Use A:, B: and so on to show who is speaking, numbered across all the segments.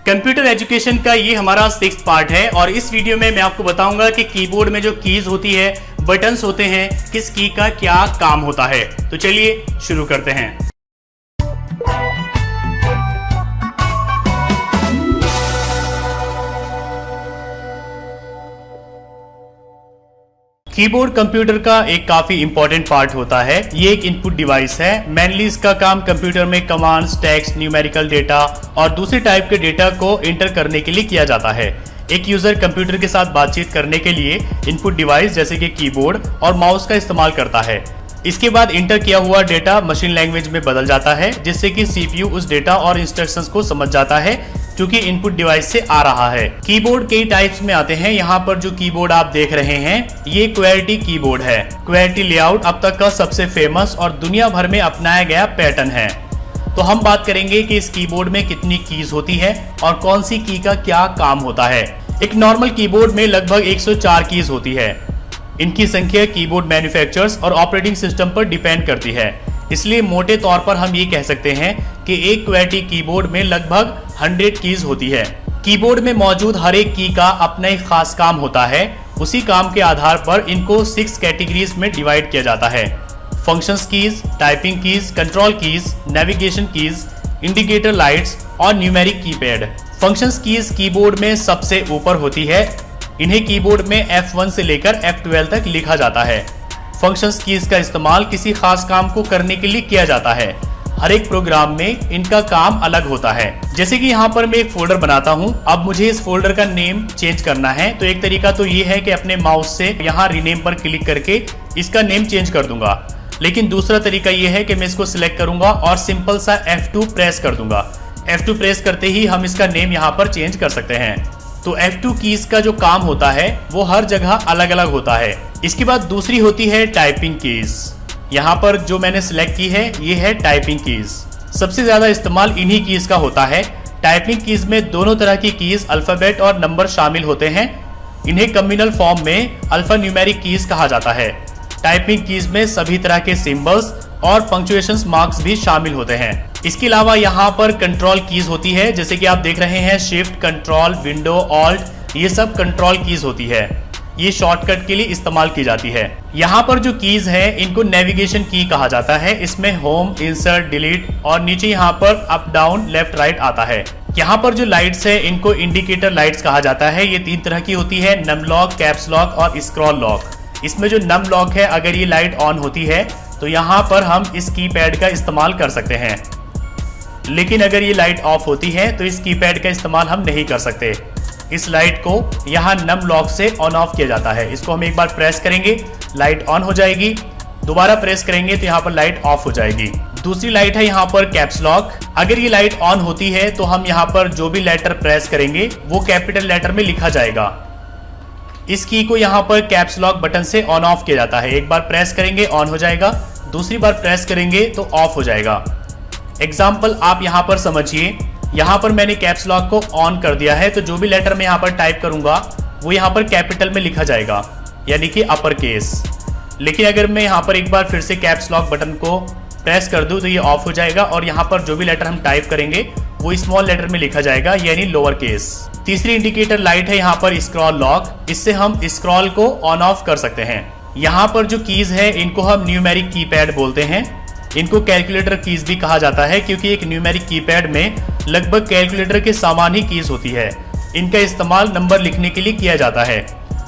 A: Computer education का ये हमारा 6th पार्ट है और इस वीडियो में मैं आपको बताऊंगा कि कीबोर्ड में जो कीज होती है, बटन्स होते हैं, किस की का क्या काम होता है। तो चलिए शुरू करते हैं। कीबोर्ड कंप्यूटर का एक काफी इंपॉर्टेंट पार्ट होता है। ये एक इनपुट डिवाइस है। मेनली इसका काम कंप्यूटर में कमांड्स, टेक्स्ट, न्यूमेरिकल डेटा और दूसरे टाइप के डेटा को एंटर करने के लिए किया जाता है। एक यूजर कंप्यूटर के साथ बातचीत करने के लिए इनपुट डिवाइस जैसे कि कीबोर्ड और माउस का इस्तेमाल करता है। इसके बाद इंटर किया हुआ डेटा मशीन लैंग्वेज में बदल जाता है, जिससे कि सीपीयू उस डेटा और इंस्ट्रक्शंस को समझ जाता है क्योंकि इनपुट डिवाइस से आ रहा है। कीबोर्ड कई टाइप्स में आते हैं। यहाँ पर जो कीबोर्ड आप देख रहे हैं ये क्वेर्टी कीबोर्ड है। क्वेर्टी लेआउट अब तक का सबसे फेमस और दुनिया भर में अपनाया गया पैटर्न है। तो हम बात करेंगे कि इस कीबोर्ड में कितनी कीज होती है और कौन सी की का क्या काम होता है। एक नॉर्मल कीबोर्ड में लगभग 104 कीज होती है। इनकी संख्या कीबोर्ड मैन्युफैक्चरर्स और ऑपरेटिंग सिस्टम पर डिपेंड करती है। इसलिए मोटे तौर पर हम ये कह सकते हैं कि एक क्वेर्टी कीबोर्ड में लगभग 100 कीज होती है। कीबोर्ड में मौजूद हर एक की का अपना एक खास काम होता है। उसी काम के आधार पर इनको 6 कैटेगरीज में डिवाइड किया जाता है। Functions keys, typing keys, control keys, navigation keys, indicator lights और numeric keypad. Functions keys keyboard में सबसे ऊपर होती है। इन्हें कीबोर्ड में F1 से लेकर F12 तक लिखा जाता है। फंक्शंस कीज का इस्तेमाल किसी खास काम को करने के लिए किया जाता है। हर एक प्रोग्राम में इनका काम अलग होता है। जैसे कि यहाँ पर मैं एक फोल्डर बनाता हूँ। अब मुझे इस फोल्डर का नेम चेंज करना है। तो एक तरीका तो ये है कि अपने माउस से यहाँ रीनेम पर क्लिक करके इसका नेम चेंज कर दूंगा। लेकिन दूसरा तरीका ये है कि मैं इसको सिलेक्ट करूंगा और सिंपल सा F2 प्रेस कर दूंगा। F2 प्रेस करते ही हम इसका नेम यहाँ पर चेंज कर सकते हैं। तो F2 कीज का जो काम होता है वो हर जगह अलग अलग होता है। इसके बाद दूसरी होती है टाइपिंग कीज। यहाँ पर जो मैंने सिलेक्ट की है ये है टाइपिंग कीज। सबसे ज्यादा इस्तेमाल इन्हीं कीज का होता है। टाइपिंग कीज में दोनों तरह की कीज अल्फाबेट और नंबर शामिल होते हैं। इन्हें कम्युनल फॉर्म में अल्फा न्यूमेरिक कीज कहा जाता है। टाइपिंग कीज में सभी तरह के सिंबल्स और पंक्चुएशन मार्क्स भी शामिल होते हैं। इसके अलावा यहाँ पर कंट्रोल कीज होती है। जैसे कि आप देख रहे हैं शिफ्ट, कंट्रोल, विंडो, ऑल्ट, ये सब कंट्रोल कीज होती है। ये शॉर्टकट के लिए इस्तेमाल की जाती है। यहाँ पर जो कीज है इनको नेविगेशन की कहा जाता है। इसमें होम, इंसर्ट, डिलीट और नीचे यहाँ पर अप, डाउन, लेफ्ट, राइट आता है। यहाँ पर जो लाइट्स है इनको इंडिकेटर लाइट्स कहा जाता है। ये 3 तरह की होती है, नम लॉक, कैप्स लॉक और स्क्रॉल लॉक। इसमें जो नम लॉक है, अगर ये लाइट ऑन होती है तो यहाँ पर हम इस कीपैड का इस्तेमाल कर सकते हैं। लेकिन अगर ये लाइट ऑफ होती है तो इस कीपैड का इस्तेमाल हम नहीं कर सकते। इस लाइट को यहाँ नम लॉक से ऑन ऑफ किया जाता है। इसको हम एक बार प्रेस करेंगे, लाइट ऑन हो जाएगी। दोबारा प्रेस करेंगे तो यहाँ पर लाइट ऑफ हो जाएगी। दूसरी लाइट है यहाँ पर कैप्स लॉक। अगर ये लाइट ऑन होती है तो हम यहाँ पर जो भी लेटर प्रेस करेंगे वो कैपिटल लेटर में लिखा जाएगा। इस की को यहाँ पर कैप्स लॉक बटन से ऑन ऑफ किया जाता है। एक बार प्रेस करेंगे ऑन हो जाएगा, दूसरी बार प्रेस करेंगे तो ऑफ हो जाएगा। एग्जाम्पल आप यहाँ पर समझिए। यहाँ पर मैंने कैप्स लॉक को ऑन कर दिया है तो जो भी लेटर मैं यहाँ पर टाइप करूंगा वो यहाँ पर कैपिटल में लिखा जाएगा, यानी कि अपर केस। लेकिन अगर मैं यहाँ पर एक बार फिर से कैप्स लॉक बटन को प्रेस कर दूं तो ये ऑफ हो जाएगा और यहाँ पर जो भी लेटर हम टाइप करेंगे वो स्मॉल लेटर में लिखा जाएगा, यानी लोअर केस। तीसरी इंडिकेटर लाइट है यहाँ पर स्क्रॉल लॉक। इससे हम स्क्रॉल को ऑन ऑफ कर सकते हैं। यहाँ पर जो कीज है इनको हम न्यूमेरिक कीपैड बोलते हैं। इनको कैलकुलेटर कीज भी कहा जाता है क्योंकि एक न्यूमेरिक कीपैड में लगभग कैलकुलेटर के समान ही कीज होती है। इनका इस्तेमाल नंबर लिखने के लिए किया जाता है।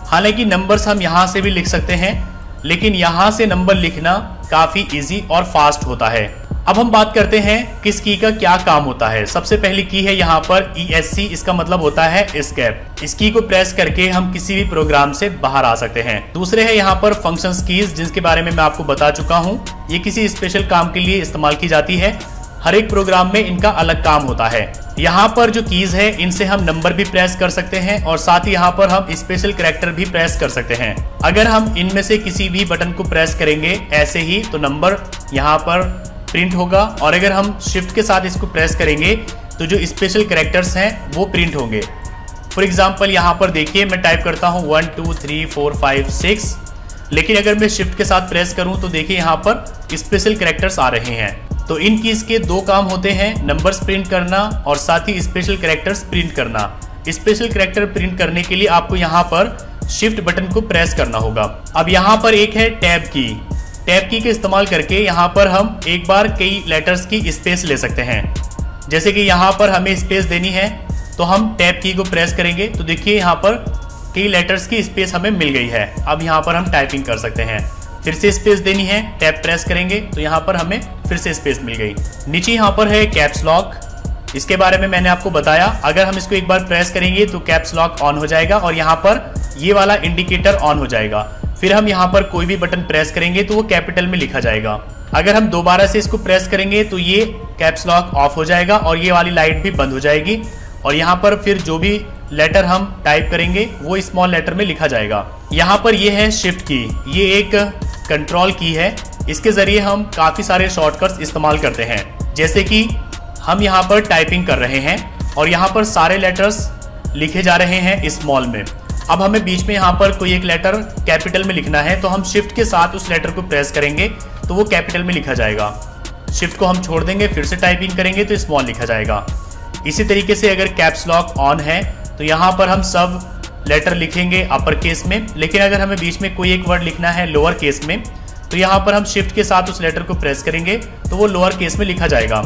A: हालांकि नंबर्स हम यहाँ से भी लिख सकते हैं, लेकिन यहाँ से नंबर लिखना काफी इजी और फास्ट होता है। अब हम बात करते हैं किस की का क्या काम होता है। सबसे पहली की है यहाँ पर ESC। इसका मतलब होता है एस्केप। इस की को प्रेस करके हम किसी भी प्रोग्राम से बाहर आ सकते हैं। दूसरे है यहाँ पर फंक्शंस कीज, जिसके बारे में मैं आपको बता चुका हूँ। ये किसी स्पेशल काम के लिए इस्तेमाल की जाती है। हर एक प्रोग्राम में इनका अलग काम होता है। यहाँ पर जो कीज है इनसे हम नंबर भी प्रेस कर सकते हैं और साथ ही यहाँ पर हम स्पेशल कैरेक्टर भी प्रेस कर सकते हैं। अगर हम इनमें से किसी भी बटन को प्रेस करेंगे ऐसे ही तो नंबर यहाँ पर प्रिंट होगा, और अगर हम शिफ्ट के साथ इसको प्रेस करेंगे तो जो स्पेशल कैरेक्टर्स हैं वो प्रिंट होंगे। फॉर एग्जांपल यहाँ पर देखिए मैं टाइप करता हूँ 1 2 3 4 5 6, लेकिन अगर मैं शिफ्ट के साथ प्रेस करूँ तो देखिए यहाँ पर स्पेशल कैरेक्टर्स आ रहे हैं। तो इन कीज के दो काम होते हैं, नंबर्स प्रिंट करना और साथ ही स्पेशल कैरेक्टर्स प्रिंट करना। स्पेशल कैरेक्टर प्रिंट करने के लिए आपको यहाँ पर शिफ्ट बटन को प्रेस करना होगा। अब यहाँ पर एक है टैब की। टैब की के इस्तेमाल करके यहाँ पर हम एक बार कई लेटर्स की स्पेस ले सकते हैं। जैसे कि यहाँ पर हमें स्पेस देनी है तो हम टैब की को प्रेस करेंगे तो देखिए यहाँ पर कई लेटर्स की स्पेस हमें मिल गई है। अब यहाँ पर हम टाइपिंग कर सकते हैं। फिर से स्पेस देनी है, टैब प्रेस करेंगे तो यहाँ पर हमें फिर से स्पेस मिल गई। नीचे यहाँ पर है कैप्स लॉक। इसके बारे में मैंने आपको बताया, अगर हम इसको एक बार प्रेस करेंगे तो कैप्स लॉक ऑन हो जाएगा और यहाँ पर ये वाला इंडिकेटर ऑन हो जाएगा। फिर हम यहाँ पर कोई भी बटन प्रेस करेंगे तो वो कैपिटल में लिखा जाएगा। अगर हम दोबारा से इसको प्रेस करेंगे तो ये कैप्स लॉक ऑफ हो जाएगा और ये वाली लाइट भी बंद हो जाएगी और यहाँ पर फिर जो भी लेटर हम टाइप करेंगे वो स्मॉल लेटर में लिखा जाएगा। यहाँ पर ये है शिफ्ट की, ये एक कंट्रोल की है। इसके जरिए हम काफ़ी सारे शॉर्टकट्स इस्तेमाल करते हैं। जैसे कि हम यहाँ पर टाइपिंग कर रहे हैं और यहाँ पर सारे लेटर्स लिखे जा रहे हैं स्मॉल में। अब हमें बीच में यहाँ पर कोई एक लेटर कैपिटल में लिखना है तो हम शिफ्ट के साथ उस लेटर को प्रेस करेंगे तो वो कैपिटल में लिखा जाएगा। शिफ्ट को हम छोड़ देंगे, फिर से टाइपिंग करेंगे तो स्मॉल लिखा जाएगा। इसी तरीके से अगर कैप्स लॉक ऑन है तो यहाँ पर हम सब लेटर लिखेंगे अपर केस में, लेकिन अगर हमें बीच में कोई एक वर्ड लिखना है लोअर केस में तो यहाँ पर हम शिफ्ट के साथ उस लेटर को प्रेस करेंगे तो वो लोअर केस में लिखा जाएगा।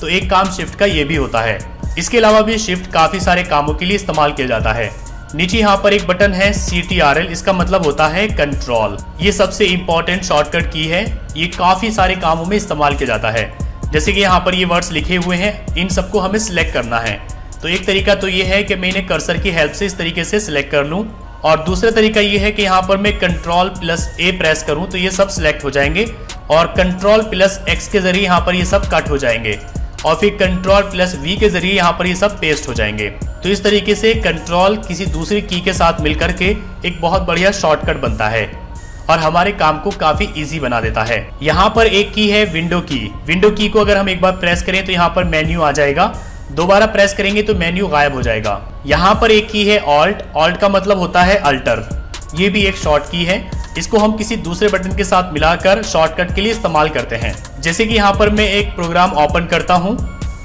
A: तो एक काम शिफ्ट का ये भी होता है। इसके अलावा भी शिफ्ट काफ़ी सारे कामों के लिए इस्तेमाल किया जाता है। नीचे यहाँ पर एक बटन है CTRL, इसका मतलब होता है कंट्रोल। ये सबसे इंपॉर्टेंट शॉर्टकट की है, ये काफ़ी सारे कामों में इस्तेमाल किया जाता है। जैसे कि यहाँ पर ये वर्ड्स लिखे हुए हैं, इन सबको हमें सिलेक्ट करना है। तो एक तरीका तो ये है कि मैं इन्हें कर्सर की हेल्प से इस तरीके से सिलेक्ट कर लूँ और दूसरा तरीका ये है कि यहाँ पर मैं Ctrl+A प्रेस करूँ तो ये सब सिलेक्ट हो जाएंगे और Ctrl+X के जरिए यहाँ पर ये सब कट हो जाएंगे और फिर Ctrl+V के जरिए यहाँ पर ये सब पेस्ट हो जाएंगे। तो इस तरीके से कंट्रोल किसी दूसरी की के साथ मिलकर के एक बहुत बढ़िया शॉर्टकट बनता है और हमारे काम को काफी इजी बना देता है। यहाँ पर एक की है विंडो की। विंडो की को अगर हम एक बार प्रेस करें तो यहाँ पर मेन्यू आ जाएगा, दोबारा प्रेस करेंगे तो मेन्यू गायब हो जाएगा। यहाँ पर एक की है ऑल्ट। ऑल्ट का मतलब होता है अल्टर, ये भी एक शॉर्ट की है। इसको हम किसी दूसरे बटन के साथ मिलाकर शॉर्टकट के लिए इस्तेमाल करते हैं। जैसे कि यहाँ पर मैं एक प्रोग्राम ओपन करता हूँ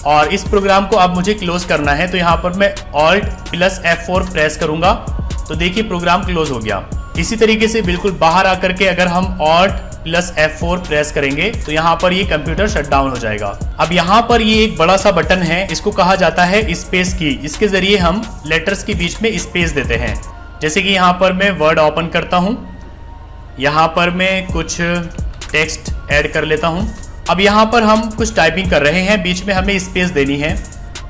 A: और इस प्रोग्राम को अब मुझे क्लोज करना है तो यहाँ पर मैं Alt+F4 प्रेस करूंगा तो देखिए प्रोग्राम क्लोज हो गया। इसी तरीके से बिल्कुल बाहर आकर के अगर हम Alt+F4 प्रेस करेंगे तो यहाँ पर ये कंप्यूटर शटडाउन हो जाएगा। अब यहाँ पर ये एक बड़ा सा बटन है, इसको कहा जाता है स्पेस की। इसके जरिए हम लेटर्स के बीच में स्पेस देते हैं। जैसे कि यहाँ पर मैं वर्ड ओपन करता हूँ, यहाँ पर मैं कुछ टेक्स्ट ऐड कर लेता हूँ। अब यहाँ पर हम कुछ टाइपिंग कर रहे हैं, बीच में हमें स्पेस देनी है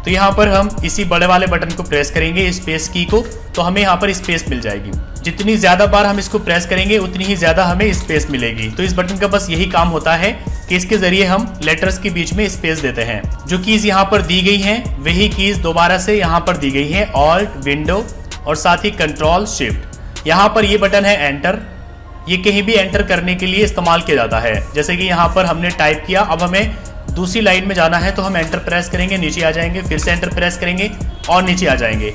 A: तो यहाँ पर हम इसी बड़े वाले बटन को प्रेस करेंगे स्पेस की को, तो हमें यहाँ पर स्पेस मिल जाएगी। जितनी ज़्यादा बार हम इसको प्रेस करेंगे उतनी ही ज़्यादा हमें स्पेस मिलेगी। तो इस बटन का बस यही काम होता है कि इसके ज़रिए हम लेटर्स के बीच में स्पेस देते हैं। जो कीज़ यहाँ पर दी गई हैं वही कीज़ दोबारा से यहाँ पर दी गई हैं, ऑल्ट, विंडो और साथ ही कंट्रोल शिफ्ट। यहाँ पर ये बटन है एंटर, ये कहीं भी एंटर करने के लिए इस्तेमाल किया जाता है। जैसे कि यहाँ पर हमने टाइप किया, अब हमें दूसरी लाइन में जाना है तो हम एंटर प्रेस करेंगे, नीचे आ जाएंगे, फिर से एंटर प्रेस करेंगे और नीचे आ जाएंगे।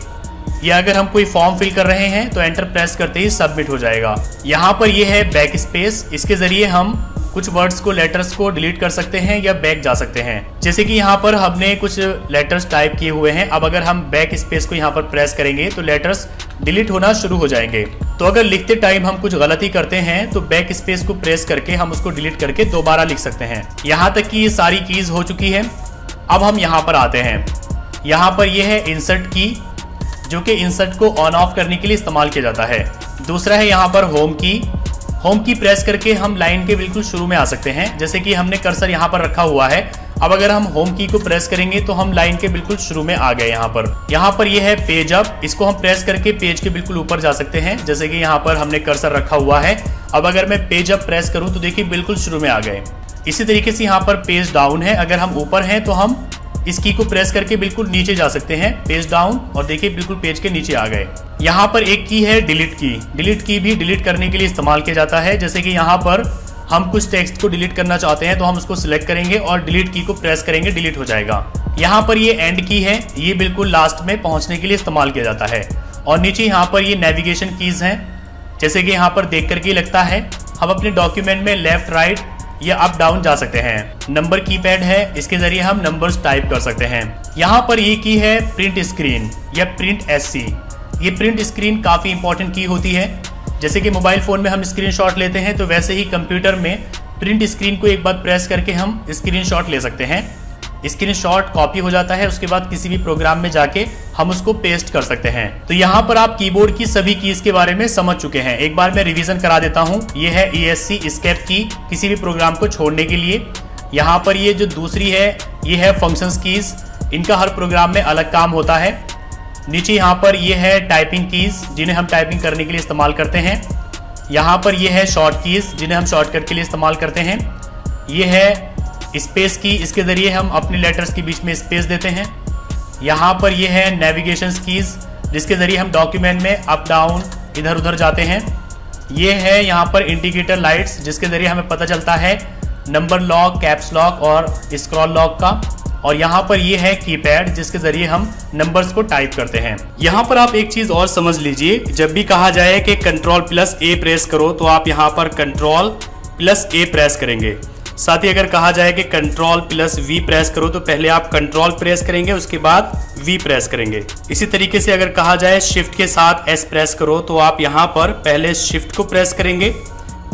A: या अगर हम कोई फॉर्म फिल कर रहे हैं तो एंटर प्रेस करते ही सबमिट हो जाएगा। यहाँ पर ये है बैक स्पेस, इसके जरिए हम कुछ वर्ड्स को, लेटर्स को डिलीट कर सकते हैं या बैक जा सकते हैं। जैसे कि यहाँ पर हमने कुछ लेटर्स टाइप किए हुए हैं, अब अगर हम बैक स्पेस को यहाँ पर प्रेस करेंगे तो लेटर्स डिलीट होना शुरू हो जाएंगे। तो अगर लिखते टाइम हम कुछ गलती करते हैं तो बैक स्पेस को प्रेस करके हम उसको डिलीट करके दोबारा लिख सकते हैं। यहाँ तक कि ये सारी कीज हो चुकी है। अब हम यहाँ पर आते हैं, यहाँ पर ये है इंसर्ट की, जो कि इंसर्ट को ऑन ऑफ करने के लिए इस्तेमाल किया जाता है। दूसरा है यहाँ पर होम की। होम की प्रेस करके हम लाइन के बिल्कुल शुरू में आ सकते हैं। जैसे कि हमने कर्सर यहाँ पर रखा हुआ है, अब अगर हम होम की को प्रेस करेंगे तो हम लाइन के बिल्कुल शुरू में आ गए। यहाँ पर ये है पेज अप, इसको हम प्रेस करके पेज के बिल्कुल ऊपर जा सकते हैं। जैसे कि यहाँ पर हमने कर्सर रखा हुआ है, अब अगर मैं पेज अप प्रेस करूँ तो देखिए बिल्कुल शुरू में आ गए। इसी तरीके से यहाँ पर पेज डाउन है, अगर हम ऊपर हैं तो हम इस की को प्रेस करके बिल्कुल नीचे जा सकते हैं, पेज डाउन, और देखिए बिल्कुल पेज के नीचे आ गए। यहाँ पर एक की है डिलीट की। डिलीट की भी डिलीट करने के लिए इस्तेमाल किया जाता है। जैसे कि यहाँ पर हम कुछ टेक्स्ट को डिलीट करना चाहते हैं तो हम उसको सिलेक्ट करेंगे और डिलीट की को प्रेस करेंगे, डिलीट हो जाएगा। यहाँ पर ये एंड की है, ये बिल्कुल लास्ट में पहुँचने के लिए इस्तेमाल किया जाता है। और नीचे यहाँ पर ये नेविगेशन कीज हैं। जैसे कि यहाँ पर देख करके लगता है हम अपने डॉक्यूमेंट में लेफ्ट राइट ये अप डाउन जा सकते हैं। नंबर कीपैड है, इसके जरिए हम नंबर्स टाइप कर सकते हैं। यहाँ पर ये की है प्रिंट स्क्रीन या प्रिंट एससी। ये प्रिंट स्क्रीन काफ़ी इंपॉर्टेंट की होती है। जैसे कि मोबाइल फ़ोन में हम स्क्रीनशॉट लेते हैं, तो वैसे ही कंप्यूटर में प्रिंट स्क्रीन को एक बार प्रेस करके हम स्क्रीनशॉट ले सकते हैं। स्क्रीनशॉट कॉपी हो जाता है, उसके बाद किसी भी प्रोग्राम में जाके हम उसको पेस्ट कर सकते हैं। तो यहाँ पर आप कीबोर्ड की सभी कीज के बारे में समझ चुके हैं। एक बार मैं रिवीजन करा देता हूँ। ये है ESC एस्केप की, किसी भी प्रोग्राम को छोड़ने के लिए। यहाँ पर ये जो दूसरी है, ये है फंक्शंस कीज। इनका हर प्रोग्राम में अलग काम होता है। नीचे यहाँ पर ये है टाइपिंग कीज, जिन्हें हम टाइपिंग करने के लिए इस्तेमाल करते हैं। यहाँ पर ये है शॉर्ट कीज, जिन्हें हम शॉर्टकट के लिए इस्तेमाल करते हैं। ये है स्पेस की, इसके ज़रिए हम अपने लेटर्स के बीच में स्पेस देते हैं। यहाँ पर ये है नेविगेशन कीज, जिसके ज़रिए हम डॉक्यूमेंट में अप डाउन इधर उधर जाते हैं। ये है यहाँ पर इंडिकेटर लाइट्स, जिसके ज़रिए हमें पता चलता है नंबर लॉक, कैप्स लॉक और स्क्रॉल लॉक का। और यहाँ पर ये है कीपैड, जिसके ज़रिए हम नंबर्स को टाइप करते हैं। यहाँ पर आप एक चीज़ और समझ लीजिए, जब भी कहा जाए कि Ctrl+A प्रेस करो, तो आप यहाँ पर Ctrl+A प्रेस करेंगे। साथ ही अगर कहा जाए कि Ctrl+V प्रेस करो, तो पहले आप Ctrl प्रेस करेंगे, उसके बाद V प्रेस करेंगे। इसी तरीके से अगर कहा जाए शिफ्ट के साथ S प्रेस करो, तो आप यहाँ पर पहले शिफ्ट को प्रेस करेंगे,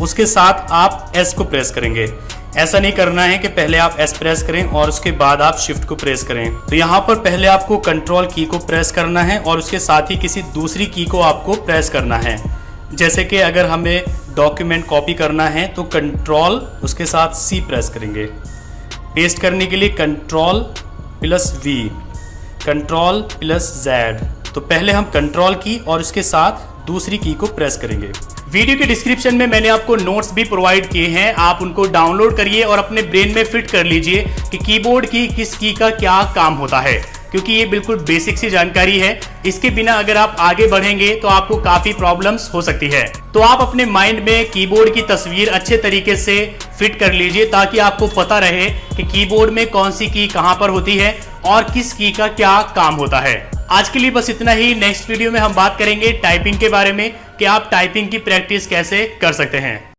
A: उसके साथ आप S को प्रेस करेंगे। ऐसा नहीं करना है कि पहले आप S प्रेस करें और उसके बाद आप शिफ्ट को प्रेस करें। तो यहाँ पर पहले आपको कंट्रोल की को प्रेस करना है और उसके साथ ही किसी दूसरी की को आपको प्रेस करना है। जैसे कि अगर हमें डॉक्यूमेंट कॉपी करना है तो कंट्रोल उसके साथ C प्रेस करेंगे। पेस्ट करने के लिए Ctrl+V, Ctrl+Z। तो पहले हम कंट्रोल की और उसके साथ दूसरी की को प्रेस करेंगे। वीडियो के डिस्क्रिप्शन में मैंने आपको नोट्स भी प्रोवाइड किए हैं, आप उनको डाउनलोड करिए और अपने ब्रेन में फिट कर लीजिए कि कीबोर्ड की किस की का क्या काम होता है, क्योंकि ये बिल्कुल बेसिक सी जानकारी है। इसके बिना अगर आप आगे बढ़ेंगे तो आपको काफी प्रॉब्लम्स हो सकती है। तो आप अपने माइंड में कीबोर्ड की तस्वीर अच्छे तरीके से फिट कर लीजिए, ताकि आपको पता रहे कि कीबोर्ड में कौन सी की कहां पर होती है और किस की का क्या काम होता है। आज के लिए बस इतना ही। नेक्स्ट वीडियो में हम बात करेंगे टाइपिंग के बारे में कि आप टाइपिंग की प्रैक्टिस कैसे कर सकते हैं।